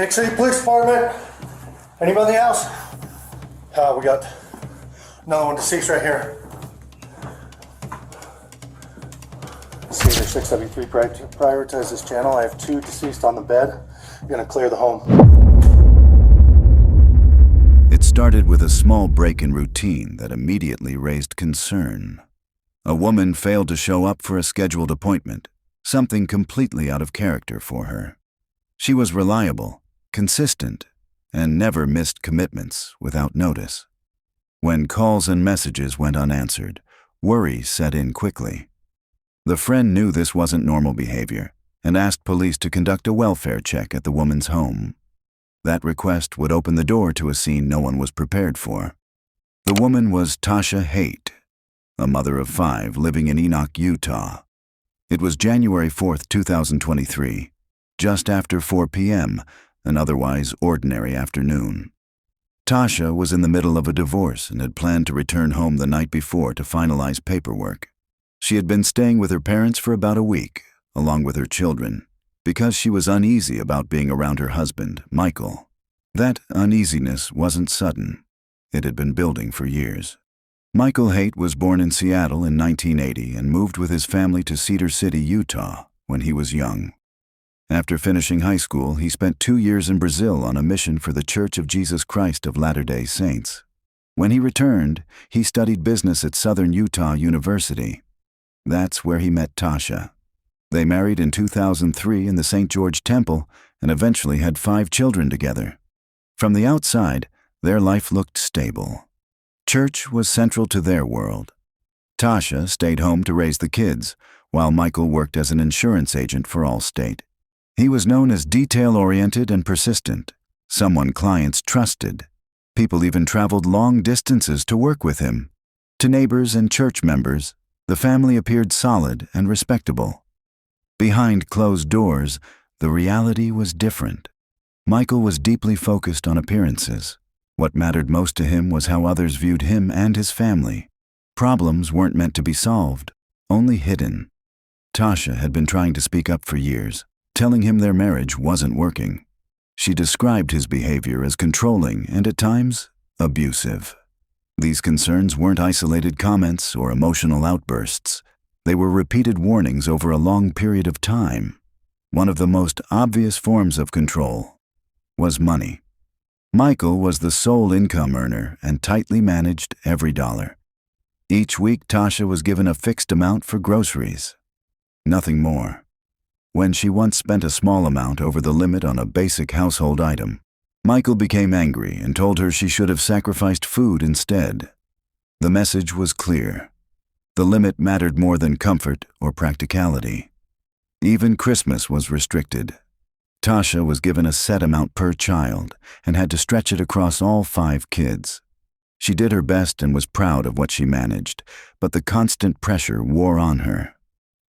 Big City Police Department. Anybody in the house? We got another one deceased right here. Caesar 673 prioritize this channel. I have 2 deceased on the bed. I'm gonna clear the home. It started with a small break in routine that immediately raised concern. A woman failed to show up for a scheduled appointment, something completely out of character for her. She was reliable, consistent, and never missed commitments without notice. When calls and messages went unanswered, worry set in quickly. The friend knew this wasn't normal behavior and asked police to conduct a welfare check at the woman's home. That request would open the door to a scene no one was prepared for. The woman was Tasha Haight, a mother of 5 living in Enoch, Utah. It was January 4th, 2023, just after 4 p.m., an otherwise ordinary afternoon. Tasha was in the middle of a divorce and had planned to return home the night before to finalize paperwork. She had been staying with her parents for about a week, along with her children, because she was uneasy about being around her husband, Michael. That uneasiness wasn't sudden. It had been building for years. Michael Haight was born in Seattle in 1980 and moved with his family to Cedar City, Utah, when he was young. After finishing high school, he spent 2 years in Brazil on a mission for the Church of Jesus Christ of Latter-day Saints. When he returned, he studied business at Southern Utah University. That's where he met Tasha. They married in 2003 in the St. George Temple and eventually had 5 children together. From the outside, their life looked stable. Church was central to their world. Tasha stayed home to raise the kids, while Michael worked as an insurance agent for Allstate. He was known as detail-oriented and persistent, someone clients trusted. People even traveled long distances to work with him. To neighbors and church members, the family appeared solid and respectable. Behind closed doors, the reality was different. Michael was deeply focused on appearances. What mattered most to him was how others viewed him and his family. Problems weren't meant to be solved, only hidden. Tasha had been trying to speak up for years, telling him their marriage wasn't working. She described his behavior as controlling and at times abusive. These concerns weren't isolated comments or emotional outbursts. They were repeated warnings over a long period of time. One of the most obvious forms of control was money. Michael was the sole income earner and tightly managed every dollar. Each week, Tasha was given a fixed amount for groceries. Nothing more. When she once spent a small amount over the limit on a basic household item, Michael became angry and told her she should have sacrificed food instead. The message was clear. The limit mattered more than comfort or practicality. Even Christmas was restricted. Tasha was given a set amount per child and had to stretch it across all 5 kids. She did her best and was proud of what she managed, but the constant pressure wore on her.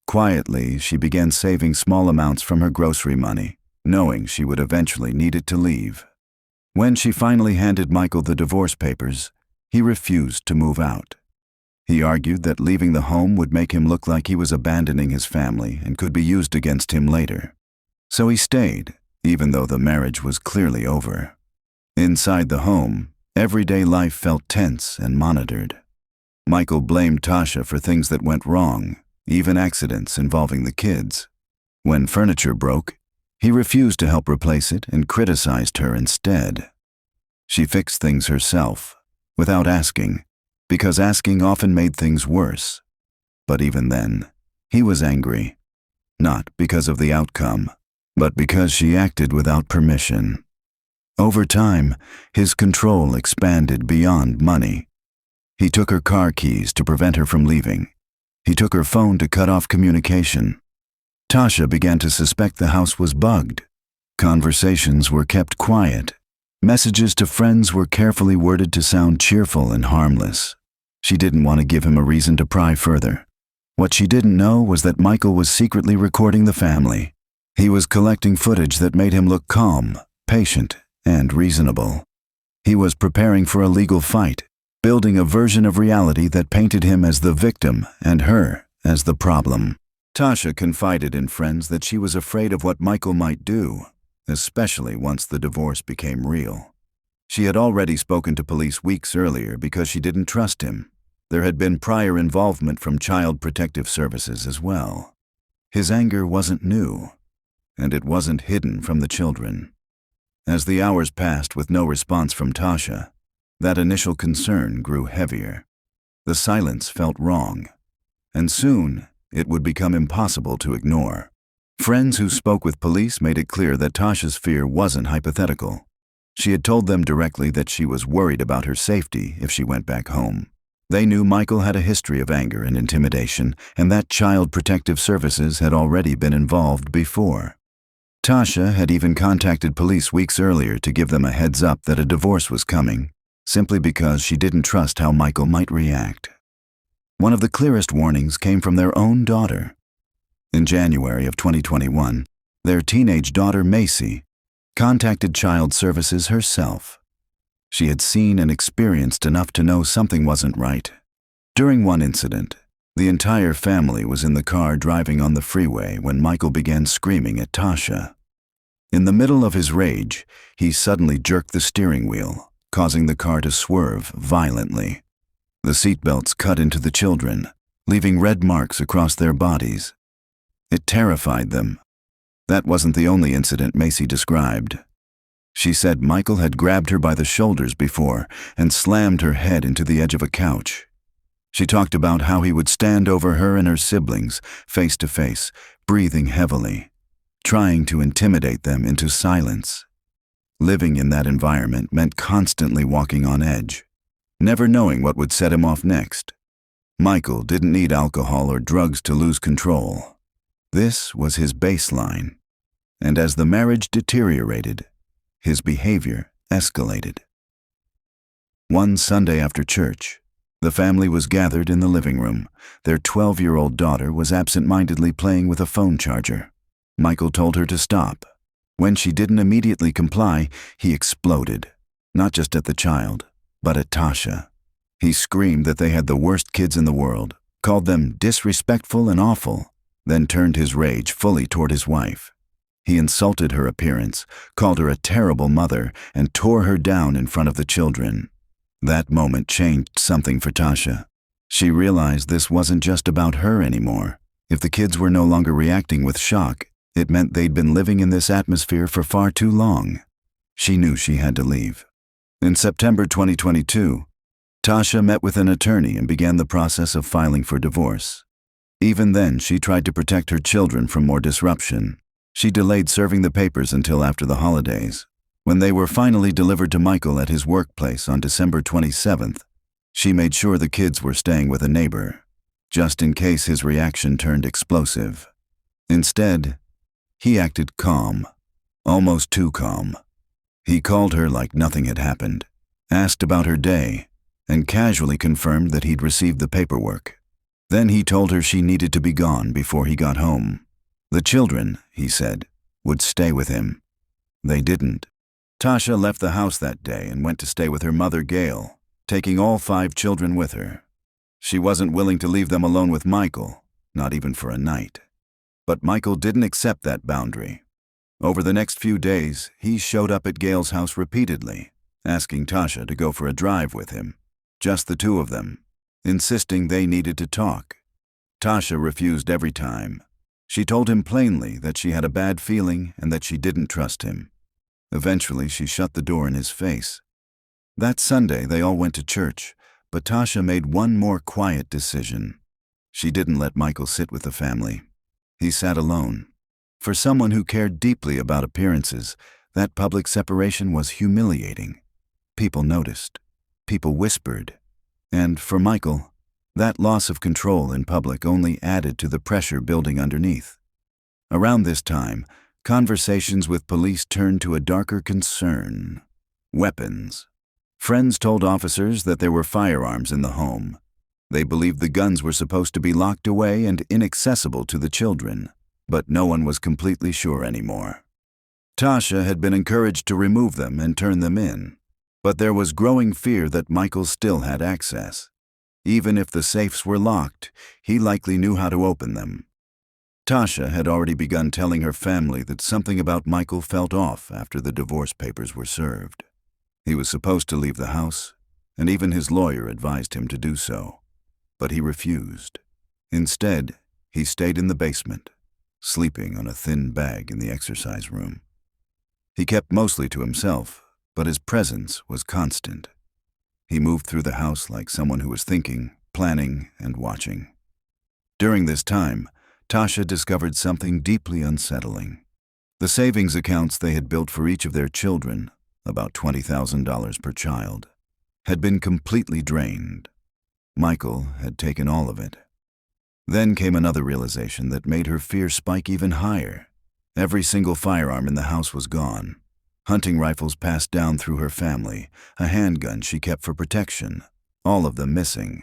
Quietly, she began saving small amounts from her grocery money, knowing she would eventually need it to leave. When she finally handed Michael the divorce papers, he refused to move out. He argued that leaving the home would make him look like he was abandoning his family and could be used against him later. So he stayed, even though the marriage was clearly over. Inside the home, everyday life felt tense and monitored. Michael blamed Tasha for things that went wrong, even accidents involving the kids. When furniture broke, he refused to help replace it and criticized her instead. She fixed things herself, without asking, because asking often made things worse. But even then, he was angry, not because of the outcome, but because she acted without permission. Over time, his control expanded beyond money. He took her car keys to prevent her from leaving. He took her phone to cut off communication. Tasha began to suspect the house was bugged. Conversations were kept quiet. Messages to friends were carefully worded to sound cheerful and harmless. She didn't want to give him a reason to pry further. What she didn't know was that Michael was secretly recording the family. He was collecting footage that made him look calm, patient, and reasonable. He was preparing for a legal fight, building a version of reality that painted him as the victim and her as the problem. Tasha confided in friends that she was afraid of what Michael might do, especially once the divorce became real. She had already spoken to police weeks earlier because she didn't trust him. There had been prior involvement from Child Protective Services as well. His anger wasn't new, and it wasn't hidden from the children. As the hours passed with no response from Tasha, that initial concern grew heavier. The silence felt wrong, and soon it would become impossible to ignore. Friends who spoke with police made it clear that Tasha's fear wasn't hypothetical. She had told them directly that she was worried about her safety if she went back home. They knew Michael had a history of anger and intimidation, and that Child Protective Services had already been involved before. Tasha had even contacted police weeks earlier to give them a heads up that a divorce was coming, simply because she didn't trust how Michael might react. One of the clearest warnings came from their own daughter. In January of 2021, their teenage daughter Macy contacted Child Services herself. She had seen and experienced enough to know something wasn't right. During one incident, the entire family was in the car driving on the freeway when Michael began screaming at Tasha. In the middle of his rage, he suddenly jerked the steering wheel, causing the car to swerve violently. The seatbelts cut into the children, leaving red marks across their bodies. It terrified them. That wasn't the only incident Macy described. She said Michael had grabbed her by the shoulders before and slammed her head into the edge of a couch. She talked about how he would stand over her and her siblings, face to face, breathing heavily, trying to intimidate them into silence. Living in that environment meant constantly walking on edge, never knowing what would set him off next. Michael didn't need alcohol or drugs to lose control. This was his baseline. And as the marriage deteriorated, his behavior escalated. One Sunday after church, the family was gathered in the living room. Their 12-year-old daughter was absent-mindedly playing with a phone charger. Michael told her to stop. When she didn't immediately comply, he exploded, not just at the child, but at Tasha. He screamed that they had the worst kids in the world, called them disrespectful and awful, then turned his rage fully toward his wife. He insulted her appearance, called her a terrible mother, and tore her down in front of the children. That moment changed something for Tasha. She realized this wasn't just about her anymore. If the kids were no longer reacting with shock, it meant they'd been living in this atmosphere for far too long. She knew she had to leave. In September 2022, Tasha met with an attorney and began the process of filing for divorce. Even then, she tried to protect her children from more disruption. She delayed serving the papers until after the holidays. When they were finally delivered to Michael at his workplace on December 27th, she made sure the kids were staying with a neighbor, just in case his reaction turned explosive. Instead, he acted calm, almost too calm. He called her like nothing had happened, asked about her day, and casually confirmed that he'd received the paperwork. Then he told her she needed to be gone before he got home. The children, he said, would stay with him. They didn't. Tasha left the house that day and went to stay with her mother, Gail, taking all 5 children with her. She wasn't willing to leave them alone with Michael, not even for a night. But Michael didn't accept that boundary. Over the next few days, he showed up at Gail's house repeatedly, asking Tasha to go for a drive with him, just the two of them, insisting they needed to talk. Tasha refused every time. She told him plainly that she had a bad feeling and that she didn't trust him. Eventually, she shut the door in his face. That Sunday, they all went to church, but Tasha made one more quiet decision. She didn't let Michael sit with the family. He sat alone. For someone who cared deeply about appearances, that public separation was humiliating. People noticed. People whispered. And for Michael, that loss of control in public only added to the pressure building underneath. Around this time, conversations with police turned to a darker concern: weapons. Friends told officers that there were firearms in the home. They believed the guns were supposed to be locked away and inaccessible to the children, but no one was completely sure anymore. Tasha had been encouraged to remove them and turn them in, but there was growing fear that Michael still had access. Even if the safes were locked, he likely knew how to open them. Tasha had already begun telling her family that something about Michael felt off after the divorce papers were served. He was supposed to leave the house, and even his lawyer advised him to do so, but he refused. Instead, he stayed in the basement, sleeping on a thin bag in the exercise room. He kept mostly to himself, but his presence was constant. He moved through the house like someone who was thinking, planning, and watching. During this time, Tasha discovered something deeply unsettling. The savings accounts they had built for each of their children, about $20,000 per child, had been completely drained. Michael had taken all of it. Then came another realization that made her fear spike even higher. Every single firearm in the house was gone. Hunting rifles passed down through her family, a handgun she kept for protection, all of them missing.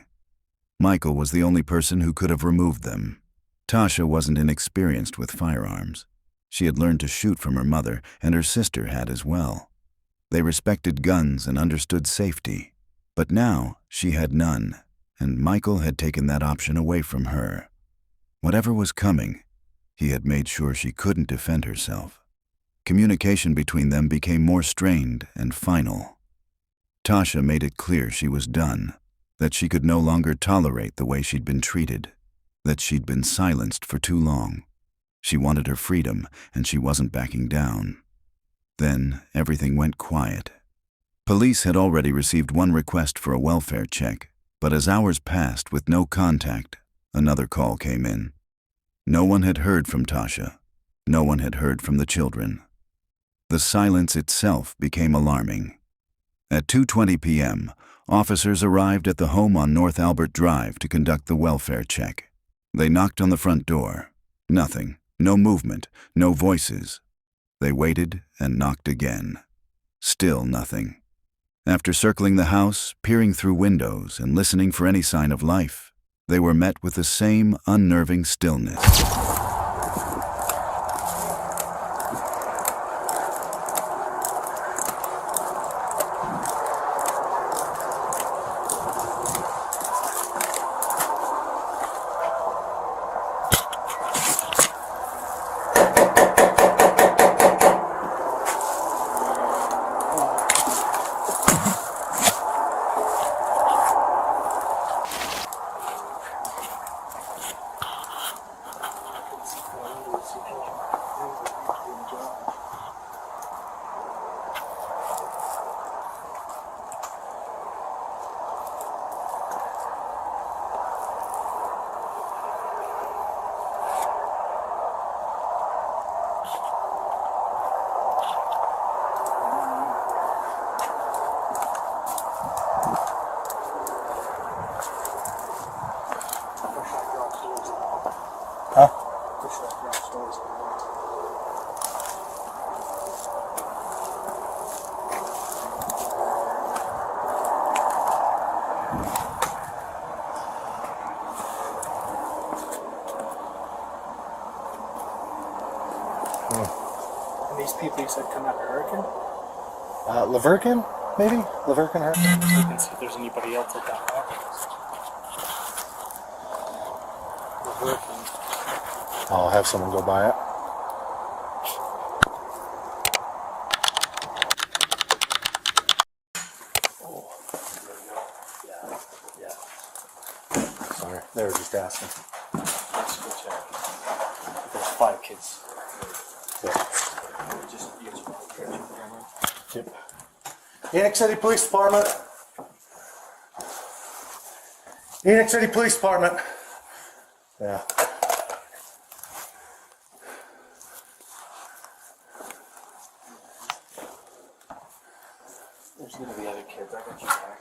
Michael was the only person who could have removed them. Tasha wasn't inexperienced with firearms. She had learned to shoot from her mother, and her sister had as well. They respected guns and understood safety. But now she had none, and Michael had taken that option away from her. Whatever was coming, he had made sure she couldn't defend herself. Communication between them became more strained and final. Tasha made it clear she was done, that she could no longer tolerate the way she'd been treated, that she'd been silenced for too long. She wanted her freedom, and she wasn't backing down. Then everything went quiet. Police had already received one request for a welfare check, but as hours passed with no contact, another call came in. No one had heard from Tasha. No one had heard from the children. The silence itself became alarming. At 2:20 p.m., officers arrived at the home on North Albert Drive to conduct the welfare check. They knocked on the front door. Nothing. No movement. No voices. They waited and knocked again. Still nothing. After circling the house, peering through windows, and listening for any sign of life, they were met with the same unnerving stillness. Huh? And these people you said come out of Hurricane? Leverkin, maybe? Leverkin Hurricane? So you can see if there's anybody else at that office. Leverkin. I'll have someone go by it. Oh. Yeah. Sorry, they were just asking. Let's go check. There's 5 kids. Yeah. Just use your camera. Yep. Phoenix City Police Department. Phoenix City Police Department. Yeah. There's gonna be other kids. I got you back.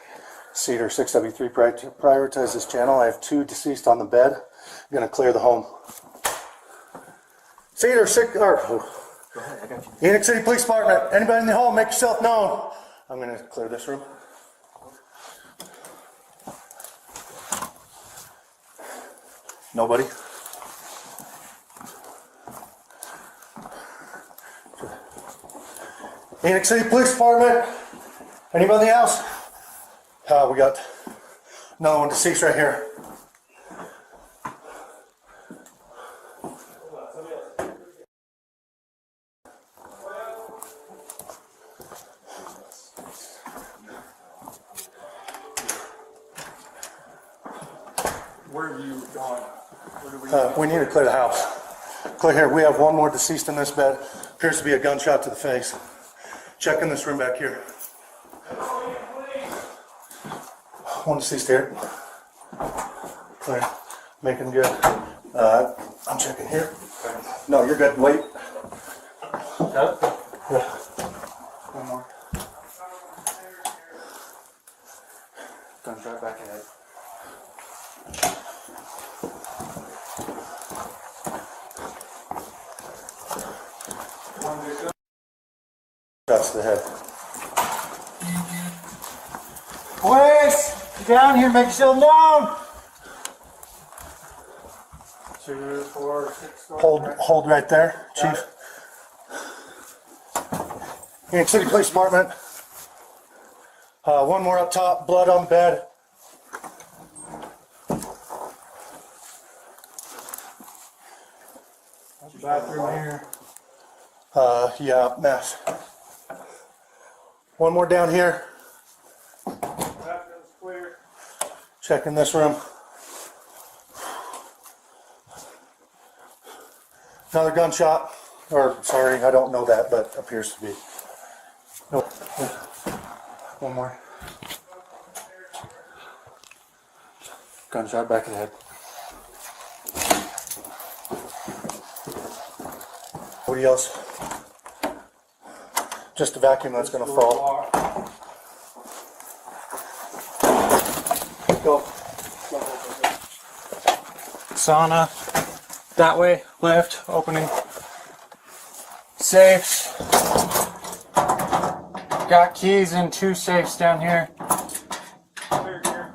Cedar 6W3 prioritize this channel. I have 2 deceased on the bed. I'm gonna clear the home. Cedar 6 or Go ahead, I got you. Phoenix City Police Department. Anybody in the home, make yourself known. I'm gonna clear this room. Nobody. Phoenix City Police Department. Anybody in the house? We got another one deceased right here. Where have you gone? Where do we We need to clear the house. Clear here. We have one more deceased in this bed. Appears to be a gunshot to the face. Check in this room back here. One deceased here. Clear. Making good. I'm checking here. No, you're good. Wait. Yep. Yeah. One more. Gunshot back ahead. Shots to the head. Boys, get down here, make yourself known. 2, 4, 6. Hold right there, Chief. Union City Police Department. One more up top, blood on the bed. Bathroom here. Yeah, mess. One more down here. Bathroom's clear. Check in this room. Another gunshot. Or, sorry, I don't know that, but appears to be. Nope. One more. Gunshot back of the head. Nobody else. Just a vacuum that's gonna fall. Go. Sauna, that way, left, opening. Safes. Got keys in 2 safes down here. Clear here.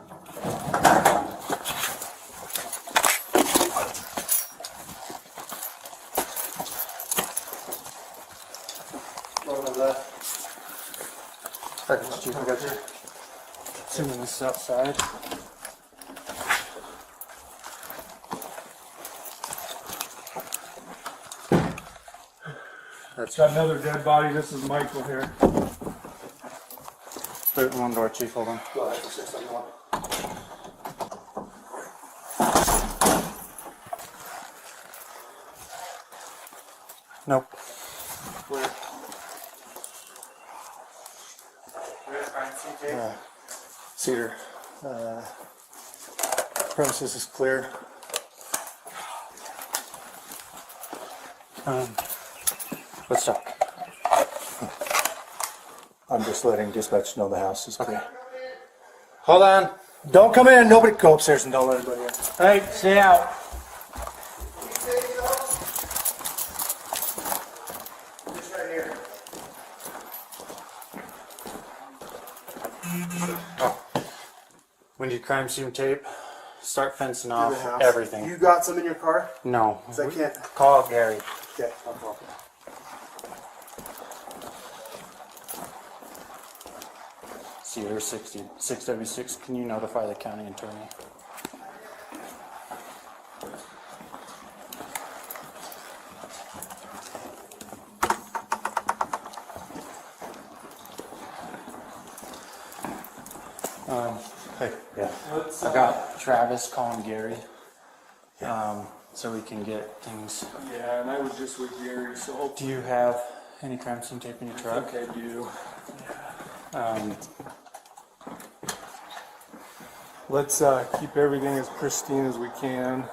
I got you. Assuming this is outside. Got another dead body. This is Michael here. Put it in one door, Chief, hold on. Go ahead for 671. Nope. Cedar. Premises is cleared. Let's talk. I'm just letting dispatch know the house is clear. Hold on. Don't come in. Nobody go upstairs and don't let anybody in. Hey, stay out. Just right here. We need crime scene tape. Start fencing The off house. everything. You got some in your car? No. 'Cause I can't. Call Gary. Okay, I'll call. Cedar 60, 6W6, can you notify the county attorney? Hey, yeah. I got Travis calling Gary, so we can get things. Yeah, and I was just with Gary, so Do hopefully you have any crime scene tape in your truck? I do. Let's keep everything as pristine as we can.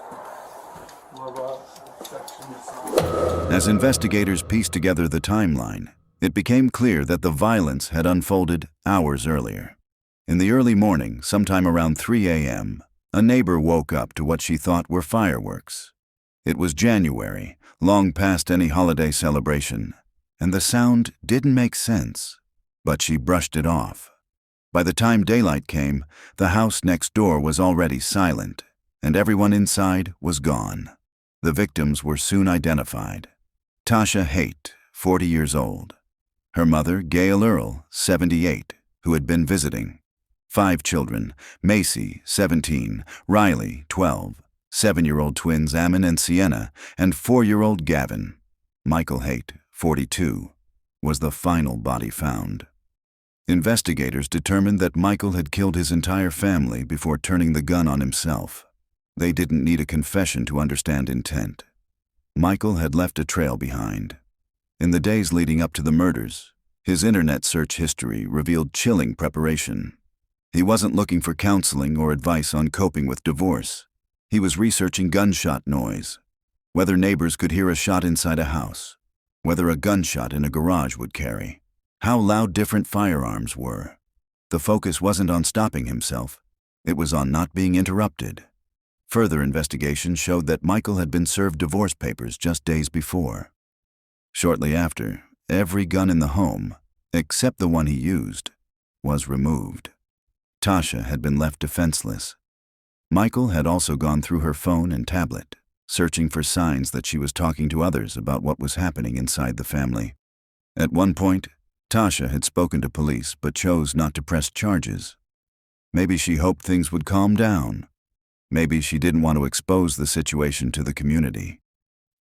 Love up section. As investigators pieced together the timeline, it became clear that the violence had unfolded hours earlier. In the early morning, sometime around 3 a.m., a neighbor woke up to what she thought were fireworks. It was January, long past any holiday celebration, and the sound didn't make sense, but she brushed it off. By the time daylight came, the house next door was already silent, and everyone inside was gone. The victims were soon identified. Tasha Haight, 40 years old. Her mother, Gail Earl, 78, who had been visiting. 5 children, Macy, 17, Riley, 12, 7-year-old twins Ammon and Sienna, and 4-year-old Gavin. Michael Haight, 42, was the final body found. Investigators determined that Michael had killed his entire family before turning the gun on himself. They didn't need a confession to understand intent. Michael had left a trail behind. In the days leading up to the murders, his internet search history revealed chilling preparation. He wasn't looking for counseling or advice on coping with divorce. He was researching gunshot noise, whether neighbors could hear a shot inside a house, whether a gunshot in a garage would carry, how loud different firearms were. The focus wasn't on stopping himself, it was on not being interrupted. Further investigation showed that Michael had been served divorce papers just days before. Shortly after, every gun in the home, except the one he used, was removed. Tasha had been left defenseless. Michael had also gone through her phone and tablet, searching for signs that she was talking to others about what was happening inside the family. At one point, Tasha had spoken to police but chose not to press charges. Maybe she hoped things would calm down. Maybe she didn't want to expose the situation to the community.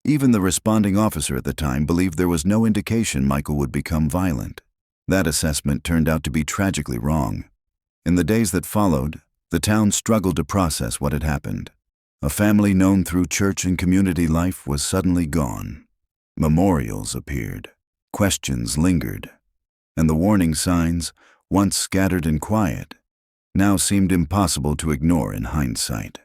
Even the responding officer at the time believed there was no indication Michael would become violent. That assessment turned out to be tragically wrong. In the days that followed, the town struggled to process what had happened. A family known through church and community life was suddenly gone. Memorials appeared. Questions lingered. And the warning signs, once scattered and quiet, now seemed impossible to ignore in hindsight.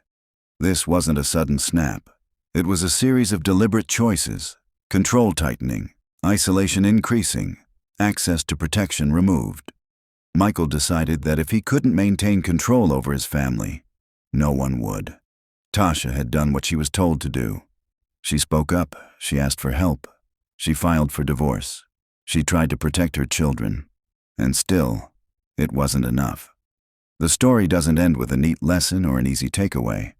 This wasn't a sudden snap. It was a series of deliberate choices: control tightening, isolation increasing, access to protection removed. Michael decided that if he couldn't maintain control over his family, no one would. Tasha had done what she was told to do. She spoke up, she asked for help, she filed for divorce, she tried to protect her children, and still, it wasn't enough. The story doesn't end with a neat lesson or an easy takeaway.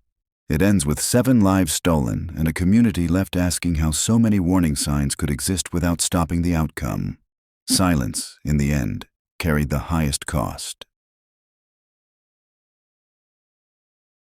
It ends with 7 lives stolen and a community left asking how so many warning signs could exist without stopping the outcome. Silence, in the end, carried the highest cost.